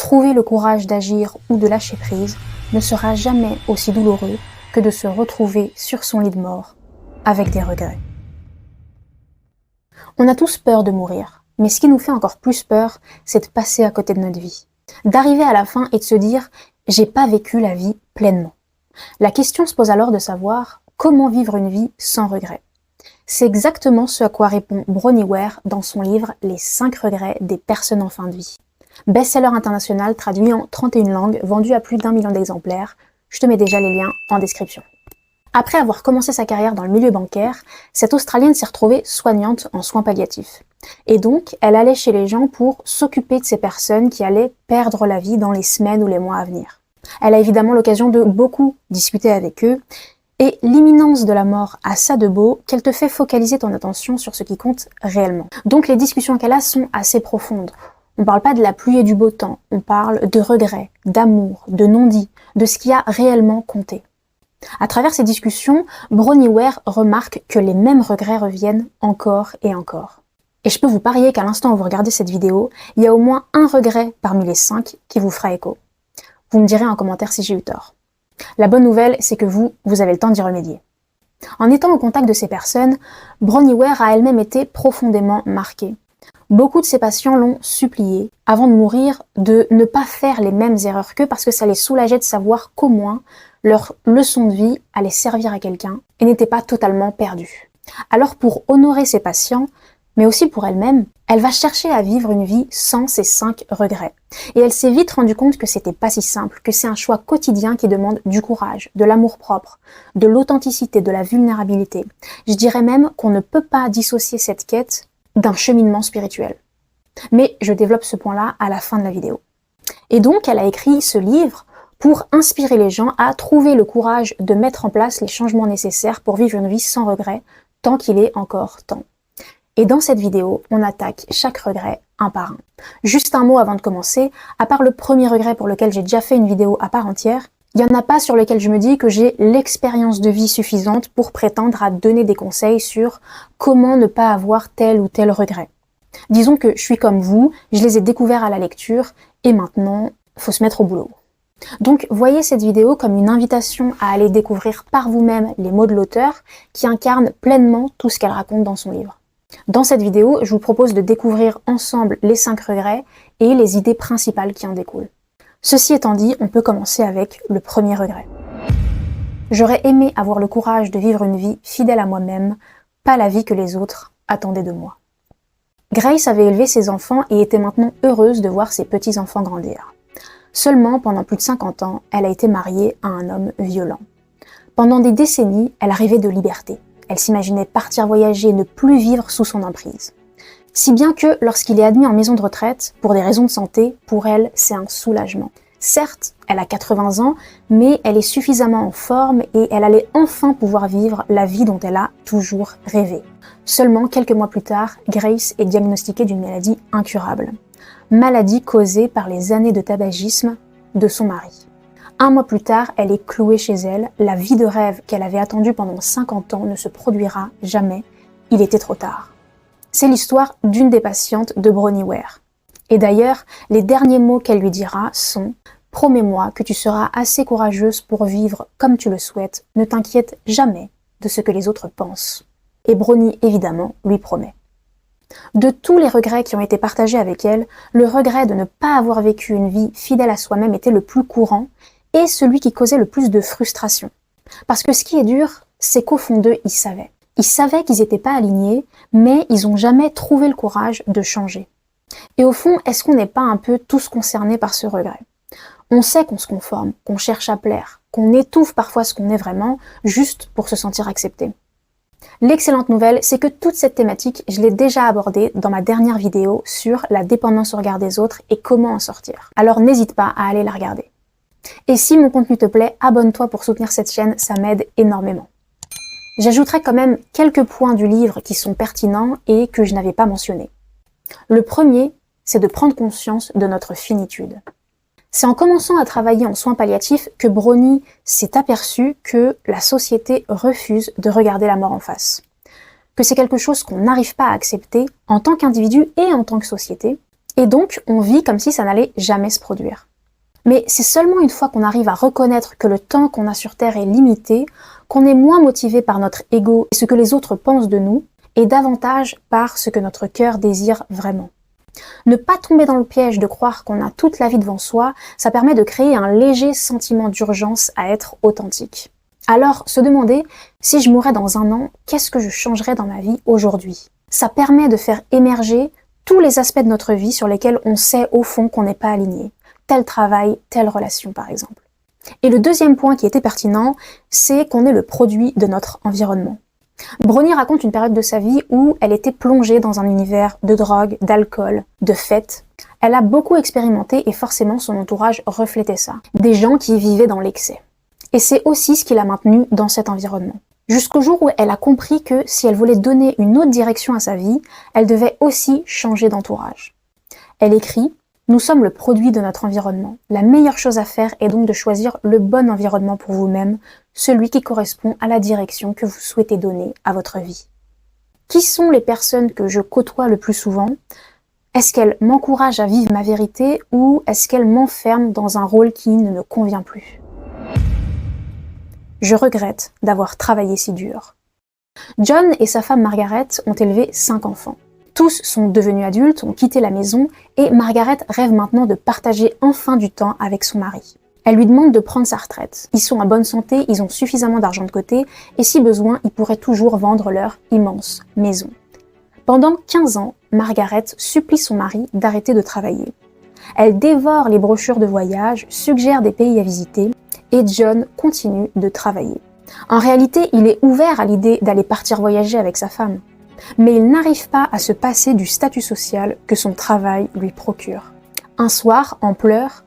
trouver le courage d'agir ou de lâcher prise ne sera jamais aussi douloureux que de se retrouver sur son lit de mort avec des regrets. On a tous peur de mourir, mais ce qui nous fait encore plus peur, c'est de passer à côté de notre vie. D'arriver à la fin et de se dire « j'ai pas vécu la vie pleinement ». La question se pose alors de savoir comment vivre une vie sans regrets. C'est exactement ce à quoi répond Bronnie Ware dans son livre « Les 5 regrets des personnes en fin de vie ». Best-seller international traduit en 31 langues, vendu à plus d'1 million d'exemplaires. Je te mets déjà les liens en description. Après avoir commencé sa carrière dans le milieu bancaire, cette Australienne s'est retrouvée soignante en soins palliatifs. Et donc, elle allait chez les gens pour s'occuper de ces personnes qui allaient perdre la vie dans les semaines ou les mois à venir. Elle a évidemment l'occasion de beaucoup discuter avec eux, et l'imminence de la mort a ça de beau qu'elle te fait focaliser ton attention sur ce qui compte réellement. Donc les discussions qu'elle a sont assez profondes. On parle pas de la pluie et du beau temps, on parle de regrets, d'amour, de non-dits, de ce qui a réellement compté. À travers ces discussions, Bronnie Ware remarque que les mêmes regrets reviennent encore et encore. Et je peux vous parier qu'à l'instant où vous regardez cette vidéo, il y a au moins un regret parmi les 5 qui vous fera écho. Vous me direz en commentaire si j'ai eu tort. La bonne nouvelle, c'est que vous avez le temps d'y remédier. En étant au contact de ces personnes, Bronnie Ware a elle-même été profondément marquée. Beaucoup de ses patients l'ont supplié, avant de mourir, de ne pas faire les mêmes erreurs qu'eux parce que ça les soulageait de savoir qu'au moins leur leçon de vie allait servir à quelqu'un et n'était pas totalement perdue. Alors pour honorer ses patients, mais aussi pour elle-même, elle va chercher à vivre une vie sans ces 5 regrets. Et elle s'est vite rendue compte que c'était pas si simple, que c'est un choix quotidien qui demande du courage, de l'amour-propre, de l'authenticité, de la vulnérabilité. Je dirais même qu'on ne peut pas dissocier cette quête d'un cheminement spirituel. Mais je développe ce point-là à la fin de la vidéo. Et donc, elle a écrit ce livre pour inspirer les gens à trouver le courage de mettre en place les changements nécessaires pour vivre une vie sans regret, tant qu'il est encore temps. Et dans cette vidéo, on attaque chaque regret un par un. Juste un mot avant de commencer, à part le premier regret pour lequel j'ai déjà fait une vidéo à part entière, il n'y en a pas sur lequel je me dis que j'ai l'expérience de vie suffisante pour prétendre à donner des conseils sur comment ne pas avoir tel ou tel regret. Disons que je suis comme vous, je les ai découverts à la lecture et maintenant, faut se mettre au boulot. Donc voyez cette vidéo comme une invitation à aller découvrir par vous-même les mots de l'auteur qui incarnent pleinement tout ce qu'elle raconte dans son livre. Dans cette vidéo, je vous propose de découvrir ensemble les 5 regrets et les idées principales qui en découlent. Ceci étant dit, on peut commencer avec le premier regret. J'aurais aimé avoir le courage de vivre une vie fidèle à moi-même, pas la vie que les autres attendaient de moi. Grace avait élevé ses enfants et était maintenant heureuse de voir ses petits-enfants grandir. Seulement, pendant plus de 50 ans, elle a été mariée à un homme violent. Pendant des décennies, elle rêvait de liberté. Elle s'imaginait partir voyager et ne plus vivre sous son emprise. Si bien que, lorsqu'il est admis en maison de retraite, pour des raisons de santé, pour elle, c'est un soulagement. Certes, elle a 80 ans, mais elle est suffisamment en forme et elle allait enfin pouvoir vivre la vie dont elle a toujours rêvé. Seulement, quelques mois plus tard, Grace est diagnostiquée d'une maladie incurable. Maladie causée par les années de tabagisme de son mari. 1 mois plus tard, elle est clouée chez elle. La vie de rêve qu'elle avait attendue pendant 50 ans ne se produira jamais. Il était trop tard. C'est l'histoire d'une des patientes de Bronnie Ware. Et d'ailleurs, les derniers mots qu'elle lui dira sont « Promets-moi que tu seras assez courageuse pour vivre comme tu le souhaites. Ne t'inquiète jamais de ce que les autres pensent. » Et Bronnie, évidemment, lui promet. De tous les regrets qui ont été partagés avec elle, le regret de ne pas avoir vécu une vie fidèle à soi-même était le plus courant et celui qui causait le plus de frustration. Parce que ce qui est dur, c'est qu'au fond d'eux, ils savaient. Ils savaient qu'ils n'étaient pas alignés, mais ils n'ont jamais trouvé le courage de changer. Et au fond, est-ce qu'on n'est pas un peu tous concernés par ce regret? On sait qu'on se conforme, qu'on cherche à plaire, qu'on étouffe parfois ce qu'on est vraiment, juste pour se sentir accepté. L'excellente nouvelle, c'est que toute cette thématique, je l'ai déjà abordée dans ma dernière vidéo sur la dépendance au regard des autres et comment en sortir. Alors n'hésite pas à aller la regarder. Et si mon contenu te plaît, abonne-toi pour soutenir cette chaîne, ça m'aide énormément. J'ajouterai quand même quelques points du livre qui sont pertinents et que je n'avais pas mentionnés. Le premier, c'est de prendre conscience de notre finitude. C'est en commençant à travailler en soins palliatifs que Bronnie s'est aperçue que la société refuse de regarder la mort en face. Que c'est quelque chose qu'on n'arrive pas à accepter en tant qu'individu et en tant que société, Et donc, on vit comme si ça n'allait jamais se produire. Mais c'est seulement une fois qu'on arrive à reconnaître que le temps qu'on a sur Terre est limité, qu'on est moins motivé par notre ego et ce que les autres pensent de nous, et davantage par ce que notre cœur désire vraiment. Ne pas tomber dans le piège de croire qu'on a toute la vie devant soi, ça permet de créer un léger sentiment d'urgence à être authentique. Alors, se demander, si je mourais dans un an, qu'est-ce que je changerais dans ma vie aujourd'hui? Ça permet de faire émerger tous les aspects de notre vie sur lesquels on sait au fond qu'on n'est pas aligné. Tel travail, telle relation par exemple. Et le deuxième point qui était pertinent, c'est qu'on est le produit de notre environnement. Brony raconte une période de sa vie où elle était plongée dans un univers de drogue, d'alcool, de fêtes. Elle a beaucoup expérimenté et forcément son entourage reflétait ça. Des gens qui vivaient dans l'excès. Et c'est aussi ce qui l'a maintenue dans cet environnement. Jusqu'au jour où elle a compris que si elle voulait donner une autre direction à sa vie, elle devait aussi changer d'entourage. Elle écrit: nous sommes le produit de notre environnement. La meilleure chose à faire est donc de choisir le bon environnement pour vous-même, celui qui correspond à la direction que vous souhaitez donner à votre vie. Qui sont les personnes que je côtoie le plus souvent? Est-ce qu'elles m'encouragent à vivre ma vérité ou est-ce qu'elles m'enferment dans un rôle qui ne me convient plus? Je regrette d'avoir travaillé si dur. John et sa femme Margaret ont élevé 5 enfants. Tous sont devenus adultes, ont quitté la maison et Margaret rêve maintenant de partager enfin du temps avec son mari. Elle lui demande de prendre sa retraite. Ils sont en bonne santé, ils ont suffisamment d'argent de côté et si besoin, ils pourraient toujours vendre leur immense maison. Pendant 15 ans, Margaret supplie son mari d'arrêter de travailler. Elle dévore les brochures de voyage, suggère des pays à visiter et John continue de travailler. En réalité, il est ouvert à l'idée d'aller partir voyager avec sa femme. Mais il n'arrive pas à se passer du statut social que son travail lui procure. Un soir, en pleurs,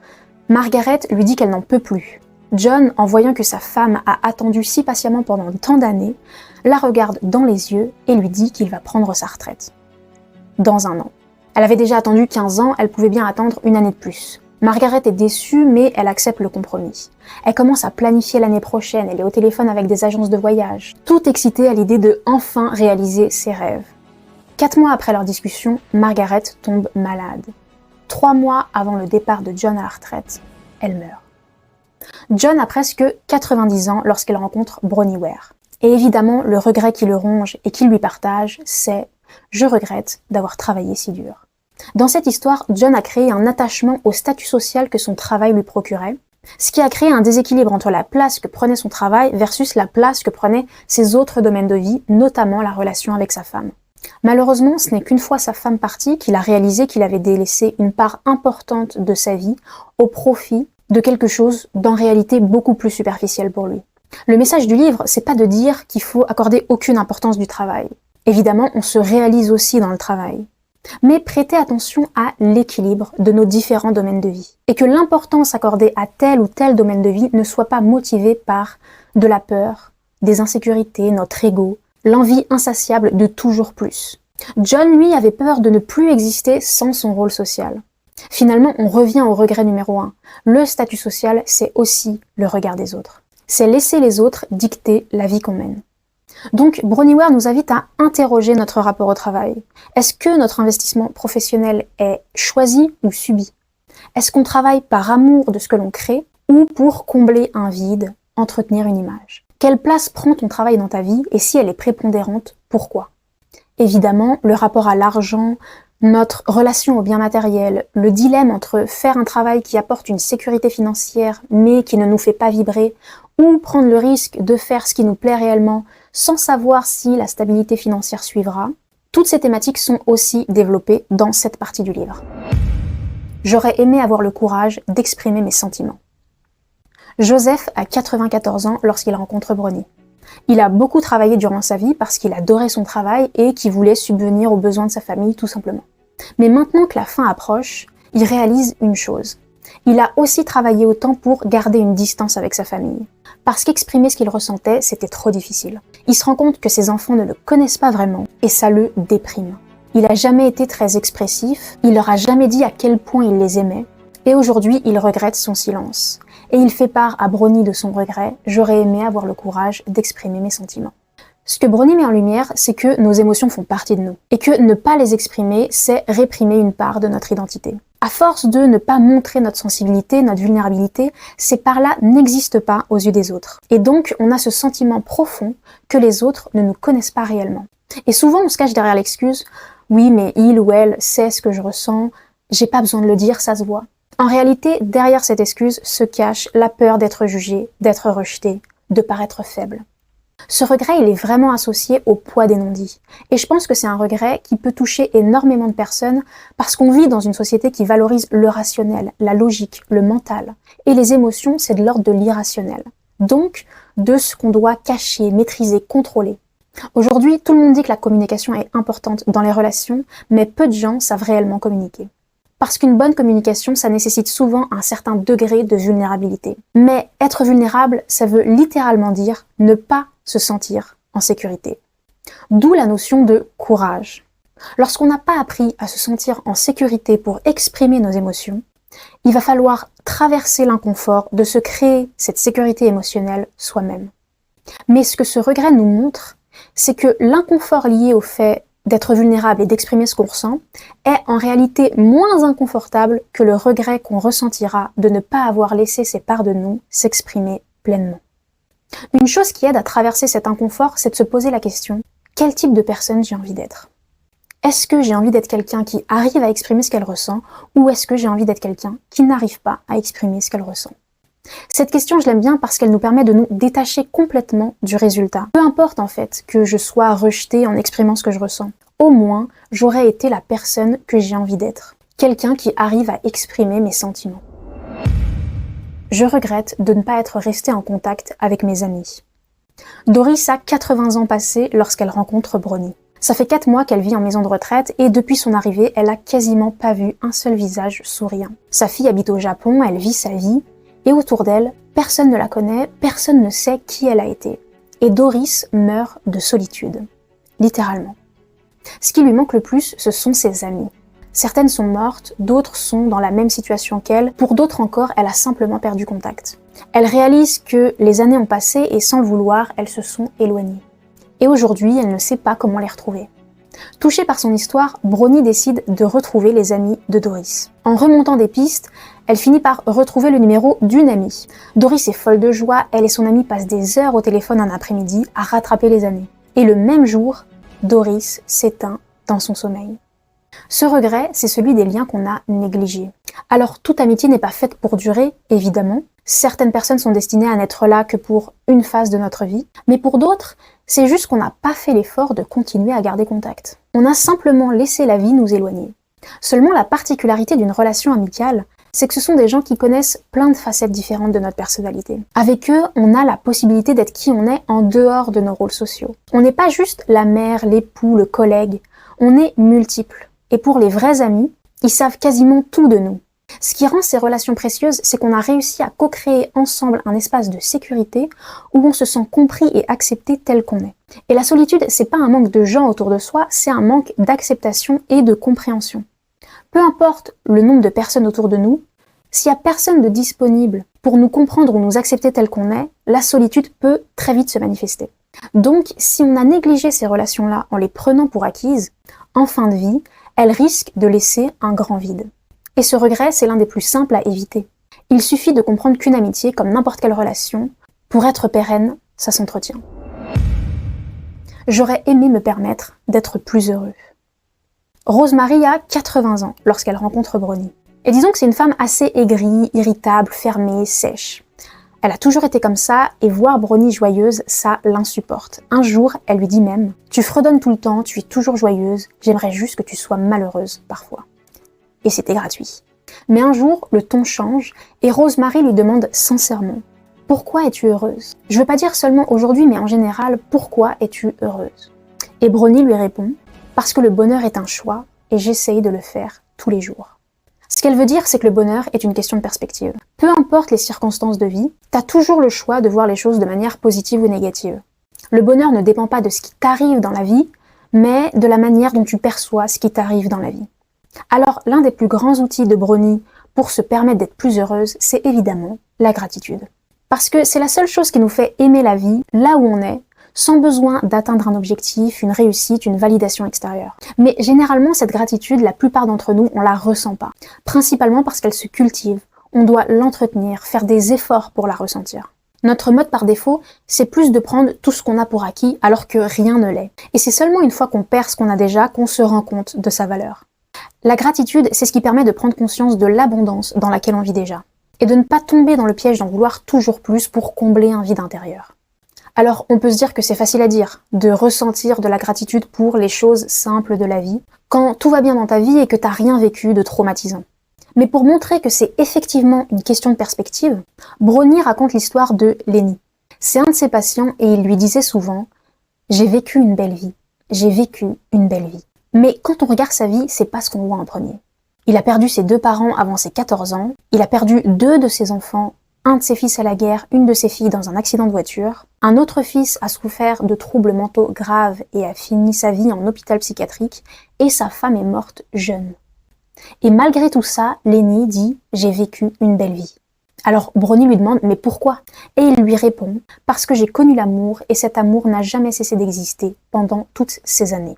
Margaret lui dit qu'elle n'en peut plus. John, en voyant que sa femme a attendu si patiemment pendant tant d'années, la regarde dans les yeux et lui dit qu'il va prendre sa retraite. Dans un an. Elle avait déjà attendu 15 ans, elle pouvait bien attendre une année de plus. Margaret est déçue, mais elle accepte le compromis. Elle commence à planifier l'année prochaine, elle est au téléphone avec des agences de voyage, toute excitée à l'idée de enfin réaliser ses rêves. 4 mois après leur discussion, Margaret tombe malade. 3 mois avant le départ de John à la retraite, elle meurt. John a presque 90 ans lorsqu'elle rencontre Bronnie Ware. Et évidemment, le regret qui le ronge et qu'il lui partage, c'est « Je regrette d'avoir travaillé si dur ». Dans cette histoire, John a créé un attachement au statut social que son travail lui procurait, ce qui a créé un déséquilibre entre la place que prenait son travail versus la place que prenaient ses autres domaines de vie, notamment la relation avec sa femme. Malheureusement, ce n'est qu'une fois sa femme partie qu'il a réalisé qu'il avait délaissé une part importante de sa vie au profit de quelque chose d'en réalité beaucoup plus superficiel pour lui. Le message du livre, c'est pas de dire qu'il faut accorder aucune importance du travail. Évidemment, on se réalise aussi dans le travail. Mais prêtez attention à l'équilibre de nos différents domaines de vie. Et que l'importance accordée à tel ou tel domaine de vie ne soit pas motivée par de la peur, des insécurités, notre ego, l'envie insatiable de toujours plus. John, lui, avait peur de ne plus exister sans son rôle social. Finalement, on revient au regret numéro 1. Le statut social, c'est aussi le regard des autres. C'est laisser les autres dicter la vie qu'on mène. Donc, Bronnie Ware nous invite à interroger notre rapport au travail. Est-ce que notre investissement professionnel est choisi ou subi? Est-ce qu'on travaille par amour de ce que l'on crée ou pour combler un vide, entretenir une image? Quelle place prend ton travail dans ta vie et si elle est prépondérante, pourquoi? Évidemment, le rapport à l'argent, notre relation au bien matériel, le dilemme entre faire un travail qui apporte une sécurité financière mais qui ne nous fait pas vibrer ou prendre le risque de faire ce qui nous plaît réellement sans savoir si la stabilité financière suivra, toutes ces thématiques sont aussi développées dans cette partie du livre. J'aurais aimé avoir le courage d'exprimer mes sentiments. Joseph a 94 ans lorsqu'il rencontre Bronnie. Il a beaucoup travaillé durant sa vie parce qu'il adorait son travail et qu'il voulait subvenir aux besoins de sa famille tout simplement. Mais maintenant que la fin approche, il réalise une chose. Il a aussi travaillé autant pour garder une distance avec sa famille. Parce qu'exprimer ce qu'il ressentait, c'était trop difficile. Il se rend compte que ses enfants ne le connaissent pas vraiment et ça le déprime. Il a jamais été très expressif, il leur a jamais dit à quel point il les aimait et aujourd'hui il regrette son silence. Et il fait part à Bronnie de son regret « J'aurais aimé avoir le courage d'exprimer mes sentiments ». Ce que Brony met en lumière, c'est que nos émotions font partie de nous, et que ne pas les exprimer, c'est réprimer une part de notre identité. À force de ne pas montrer notre sensibilité, notre vulnérabilité, ces parts-là n'existent pas aux yeux des autres. Et donc, on a ce sentiment profond que les autres ne nous connaissent pas réellement. Et souvent, on se cache derrière l'excuse « oui, mais il ou elle sait ce que je ressens, j'ai pas besoin de le dire, ça se voit ». En réalité, derrière cette excuse se cache la peur d'être jugé, d'être rejeté, de paraître faible. Ce regret, il est vraiment associé au poids des non-dits. Et je pense que c'est un regret qui peut toucher énormément de personnes parce qu'on vit dans une société qui valorise le rationnel, la logique, le mental. Et les émotions, c'est de l'ordre de l'irrationnel. Donc, de ce qu'on doit cacher, maîtriser, contrôler. Aujourd'hui, tout le monde dit que la communication est importante dans les relations, mais peu de gens savent réellement communiquer. Parce qu'une bonne communication, ça nécessite souvent un certain degré de vulnérabilité. Mais être vulnérable, ça veut littéralement dire ne pas se sentir en sécurité. D'où la notion de courage. Lorsqu'on n'a pas appris à se sentir en sécurité pour exprimer nos émotions, il va falloir traverser l'inconfort de se créer cette sécurité émotionnelle soi-même. Mais ce que ce regret nous montre, c'est que l'inconfort lié au fait d'être vulnérable et d'exprimer ce qu'on ressent est en réalité moins inconfortable que le regret qu'on ressentira de ne pas avoir laissé ces parts de nous s'exprimer pleinement. Une chose qui aide à traverser cet inconfort, c'est de se poser la question « quel type de personne j'ai envie d'être ?» Est-ce que j'ai envie d'être quelqu'un qui arrive à exprimer ce qu'elle ressent ou est-ce que j'ai envie d'être quelqu'un qui n'arrive pas à exprimer ce qu'elle ressent? Cette question, je l'aime bien parce qu'elle nous permet de nous détacher complètement du résultat. Peu importe en fait que je sois rejetée en exprimant ce que je ressens. Au moins, j'aurais été la personne que j'ai envie d'être. Quelqu'un qui arrive à exprimer mes sentiments. Je regrette de ne pas être restée en contact avec mes amis. Doris a 80 ans passés lorsqu'elle rencontre Brony. Ça fait 4 mois qu'elle vit en maison de retraite et depuis son arrivée, elle a quasiment pas vu un seul visage souriant. Sa fille habite au Japon, elle vit sa vie. Et autour d'elle, personne ne la connaît, personne ne sait qui elle a été. Et Doris meurt de solitude, littéralement. Ce qui lui manque le plus, ce sont ses amies. Certaines sont mortes, d'autres sont dans la même situation qu'elle, pour d'autres encore, elle a simplement perdu contact. Elle réalise que les années ont passé et sans le vouloir, elles se sont éloignées. Et aujourd'hui, elle ne sait pas comment les retrouver. Touchée par son histoire, Brony décide de retrouver les amis de Doris. En remontant des pistes, elle finit par retrouver le numéro d'une amie. Doris est folle de joie, elle et son amie passent des heures au téléphone un après-midi à rattraper les années. Et le même jour, Doris s'éteint dans son sommeil. Ce regret, c'est celui des liens qu'on a négligés. Alors, toute amitié n'est pas faite pour durer, évidemment. Certaines personnes sont destinées à n'être là que pour une phase de notre vie, mais pour d'autres, c'est juste qu'on n'a pas fait l'effort de continuer à garder contact. On a simplement laissé la vie nous éloigner. Seulement, la particularité d'une relation amicale, c'est que ce sont des gens qui connaissent plein de facettes différentes de notre personnalité. Avec eux, on a la possibilité d'être qui on est en dehors de nos rôles sociaux. On n'est pas juste la mère, l'époux, le collègue, on est multiples. Et pour les vrais amis, ils savent quasiment tout de nous. Ce qui rend ces relations précieuses, c'est qu'on a réussi à co-créer ensemble un espace de sécurité où on se sent compris et accepté tel qu'on est. Et la solitude, c'est pas un manque de gens autour de soi, c'est un manque d'acceptation et de compréhension. Peu importe le nombre de personnes autour de nous, s'il n'y a personne de disponible pour nous comprendre ou nous accepter tel qu'on est, la solitude peut très vite se manifester. Donc, si on a négligé ces relations-là en les prenant pour acquises, en fin de vie, elles risquent de laisser un grand vide. Et ce regret, c'est l'un des plus simples à éviter. Il suffit de comprendre qu'une amitié, comme n'importe quelle relation, pour être pérenne, ça s'entretient. J'aurais aimé me permettre d'être plus heureux. Rosemary a 80 ans lorsqu'elle rencontre Brony. Et disons que c'est une femme assez aigrie, irritable, fermée, sèche. Elle a toujours été comme ça, et voir Brony joyeuse, ça l'insupporte. Un jour, elle lui dit même « Tu fredonnes tout le temps, tu es toujours joyeuse, j'aimerais juste que tu sois malheureuse parfois. » Et c'était gratuit. Mais un jour, le ton change, et Rosemary lui demande sincèrement « Pourquoi es-tu heureuse ?» Je veux pas dire seulement aujourd'hui, mais en général, pourquoi es-tu heureuse? Et Brony lui répond « Parce que le bonheur est un choix, et j'essaye de le faire tous les jours. » Ce qu'elle veut dire, c'est que le bonheur est une question de perspective. Peu importe les circonstances de vie, t'as toujours le choix de voir les choses de manière positive ou négative. Le bonheur ne dépend pas de ce qui t'arrive dans la vie, mais de la manière dont tu perçois ce qui t'arrive dans la vie. Alors, l'un des plus grands outils de Brony pour se permettre d'être plus heureuse, c'est évidemment la gratitude. Parce que c'est la seule chose qui nous fait aimer la vie là où on est, sans besoin d'atteindre un objectif, une réussite, une validation extérieure. Mais généralement, cette gratitude, la plupart d'entre nous, on la ressent pas. Principalement parce qu'elle se cultive. On doit l'entretenir, faire des efforts pour la ressentir. Notre mode par défaut, c'est plus de prendre tout ce qu'on a pour acquis alors que rien ne l'est. Et c'est seulement une fois qu'on perd ce qu'on a déjà qu'on se rend compte de sa valeur. La gratitude, c'est ce qui permet de prendre conscience de l'abondance dans laquelle on vit déjà. Et de ne pas tomber dans le piège d'en vouloir toujours plus pour combler un vide intérieur. Alors, on peut se dire que c'est facile à dire, de ressentir de la gratitude pour les choses simples de la vie, quand tout va bien dans ta vie et que t'as rien vécu de traumatisant. Mais pour montrer que c'est effectivement une question de perspective, Brony raconte l'histoire de Lenny. C'est un de ses patients et il lui disait souvent « J'ai vécu une belle vie, j'ai vécu une belle vie ». Mais quand on regarde sa vie, c'est pas ce qu'on voit en premier. Il a perdu ses 2 parents avant ses 14 ans, il a perdu 2 de ses enfants, un de ses fils à la guerre, une de ses filles dans un accident de voiture, un autre fils a souffert de troubles mentaux graves et a fini sa vie en hôpital psychiatrique, et sa femme est morte jeune. Et malgré tout ça, Lenny dit « J'ai vécu une belle vie ». Alors Brony lui demande « Mais pourquoi ?» Et il lui répond « Parce que j'ai connu l'amour et cet amour n'a jamais cessé d'exister pendant toutes ces années.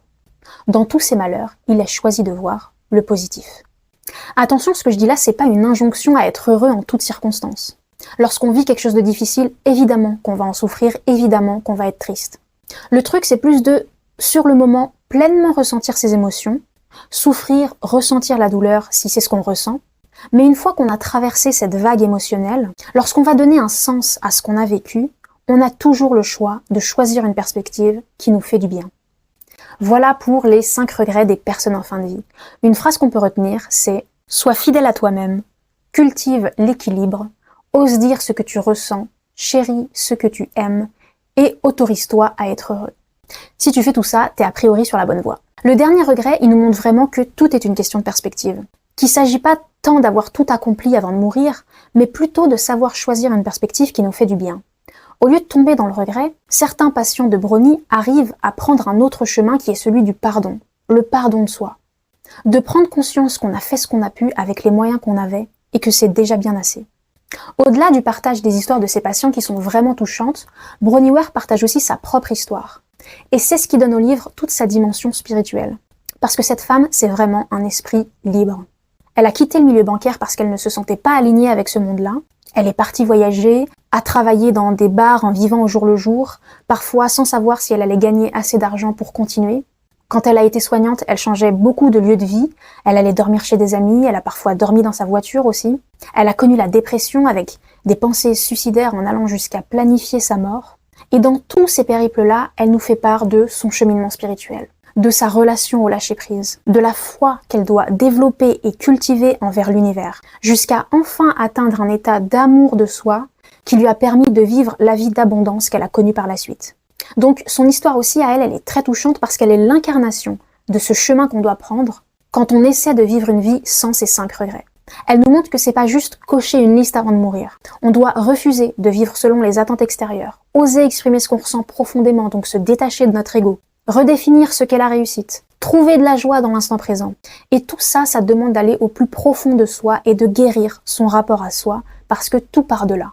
Dans tous ces malheurs, il a choisi de voir le positif. » Attention, ce que je dis là, c'est pas une injonction à être heureux en toutes circonstances. Lorsqu'on vit quelque chose de difficile, évidemment qu'on va en souffrir, évidemment qu'on va être triste. Le truc, c'est plus de, sur le moment, pleinement ressentir ses émotions, souffrir, ressentir la douleur si c'est ce qu'on ressent, mais une fois qu'on a traversé cette vague émotionnelle, lorsqu'on va donner un sens à ce qu'on a vécu, on a toujours le choix de choisir une perspective qui nous fait du bien. Voilà pour les 5 regrets des personnes en fin de vie. Une phrase qu'on peut retenir, c'est « Sois fidèle à toi-même, cultive l'équilibre, ose dire ce que tu ressens, chéris ce que tu aimes et autorise-toi à être heureux. » Si tu fais tout ça, t'es a priori sur la bonne voie. Le dernier regret, il nous montre vraiment que tout est une question de perspective. Qu'il ne s'agit pas tant d'avoir tout accompli avant de mourir, mais plutôt de savoir choisir une perspective qui nous fait du bien. Au lieu de tomber dans le regret, certains patients de Brony arrivent à prendre un autre chemin qui est celui du pardon, le pardon de soi. De prendre conscience qu'on a fait ce qu'on a pu avec les moyens qu'on avait et que c'est déjà bien assez. Au-delà du partage des histoires de ses patients qui sont vraiment touchantes, Bronnie Ware partage aussi sa propre histoire. Et c'est ce qui donne au livre toute sa dimension spirituelle. Parce que cette femme, c'est vraiment un esprit libre. Elle a quitté le milieu bancaire parce qu'elle ne se sentait pas alignée avec ce monde-là. Elle est partie voyager, a travaillé dans des bars en vivant au jour le jour, parfois sans savoir si elle allait gagner assez d'argent pour continuer. Quand elle a été soignante, elle changeait beaucoup de lieu de vie. Elle allait dormir chez des amis, elle a parfois dormi dans sa voiture aussi. Elle a connu la dépression avec des pensées suicidaires en allant jusqu'à planifier sa mort. Et dans tous ces périples-là, elle nous fait part de son cheminement spirituel, de sa relation au lâcher-prise, de la foi qu'elle doit développer et cultiver envers l'univers, jusqu'à enfin atteindre un état d'amour de soi qui lui a permis de vivre la vie d'abondance qu'elle a connue par la suite. Donc son histoire aussi à elle, elle est très touchante parce qu'elle est l'incarnation de ce chemin qu'on doit prendre quand on essaie de vivre une vie sans ces 5 regrets. Elle nous montre que c'est pas juste cocher une liste avant de mourir. On doit refuser de vivre selon les attentes extérieures, oser exprimer ce qu'on ressent profondément, donc se détacher de notre ego, redéfinir ce qu'est la réussite, trouver de la joie dans l'instant présent. Et tout ça, ça demande d'aller au plus profond de soi et de guérir son rapport à soi, parce que tout part de là.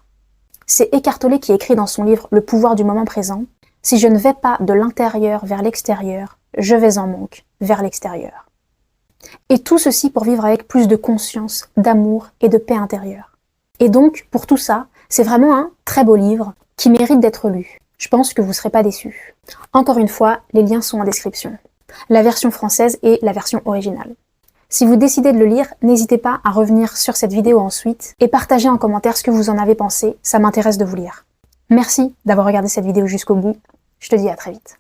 C'est Eckhart Tolle qui écrit dans son livre « Le pouvoir du moment présent » « Si je ne vais pas de l'intérieur vers l'extérieur, je vais en manque vers l'extérieur. » Et tout ceci pour vivre avec plus de conscience, d'amour et de paix intérieure. Et donc, pour tout ça, c'est vraiment un très beau livre qui mérite d'être lu. Je pense que vous ne serez pas déçus. Encore une fois, les liens sont en description. La version française et la version originale. Si vous décidez de le lire, n'hésitez pas à revenir sur cette vidéo ensuite et partager en commentaire ce que vous en avez pensé, ça m'intéresse de vous lire. Merci d'avoir regardé cette vidéo jusqu'au bout. Je te dis à très vite.